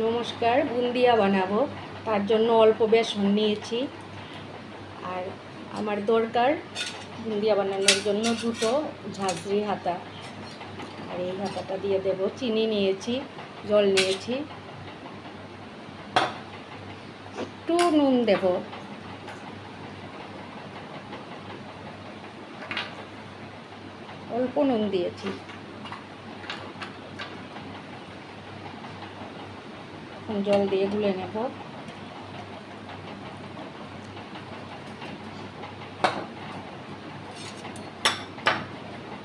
নমস্কার, বুন্দিয়া বানাবো। তার জন্য অল্প বেসন নিয়েছি। আর আমার দরকার বুন্দিয়া বানানোর জন্য দুটো ঝাঁঝরি হাতা। আর এই হাতাটা দিয়ে দেব। চিনি নিয়েছি, জল নিয়েছি, একটু নুন দেব। অল্প নুন দিয়েছি। জল দিয়ে গুলে নেব।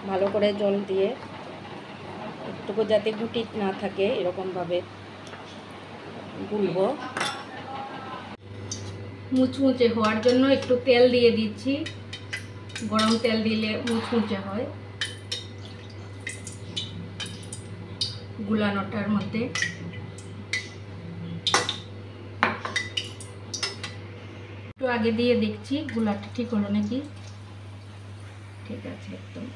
ভালো করে জল দিয়ে একটুকু যাতে গুটি না থাকে এরকমভাবে গুলবো। মুচমুচে হওয়ার জন্য একটু তেল দিয়ে দিচ্ছি। গরম তেল দিলে মুচমুচে হয় গুলানোটার মধ্যে। একটু আগে দিয়ে দেখছি গুলাটা ঠিক হলো নাকি। ঠিক আছে, একদম।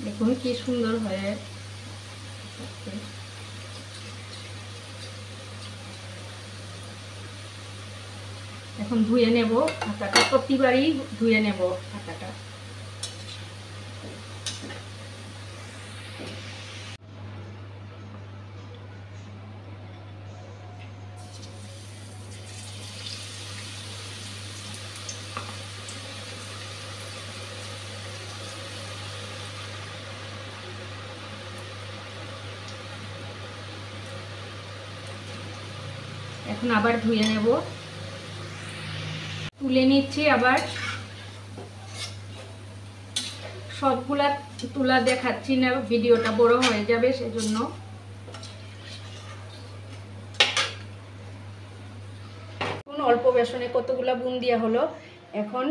দেখুন কি সুন্দর হয়ে এখন ধুয়ে নেব হাতাটা। প্রতিবারই ধুয়ে নেব হাতাটা। এখন আবার ধুয়ে নেব। তুলে নিচ্ছি আবার। সবগুলা তুলা দেখাচ্ছি না, ভিডিওটা বড় হয়ে যাবে, সেজন্য। অল্প বেসনে কতগুলা বুন্দিয়া হলো। এখন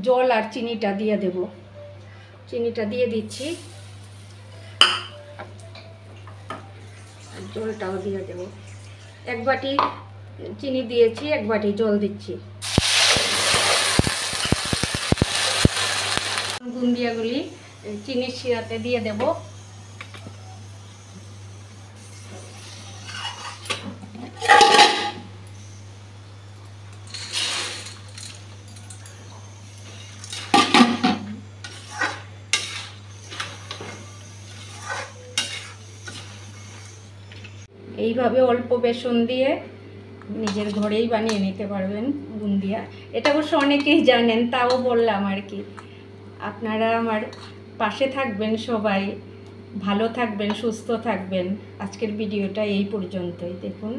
জল আর চিনিটা দিয়ে দেব। চিনিটা দিয়ে দিচ্ছি, জলটাও দিয়ে দেব। এক বাটি চিনি দিয়েছি, এক বাটি জল দিচ্ছি। বুন্দিয়াগুলি চিনির শিরাতে দিয়ে দেব। এইভাবে অল্প বেসন দিয়ে নিজের ঘরেই বানিয়ে নিতে পারবেন বুন্দিয়া। এটা অবশ্য অনেকেই জানেন, তাও বললাম আর কি। আপনারা আমার পাশে থাকবেন, সবাই ভালো থাকবেন, সুস্থ থাকবেন। আজকের ভিডিওটা এই পর্যন্তই। দেখুন।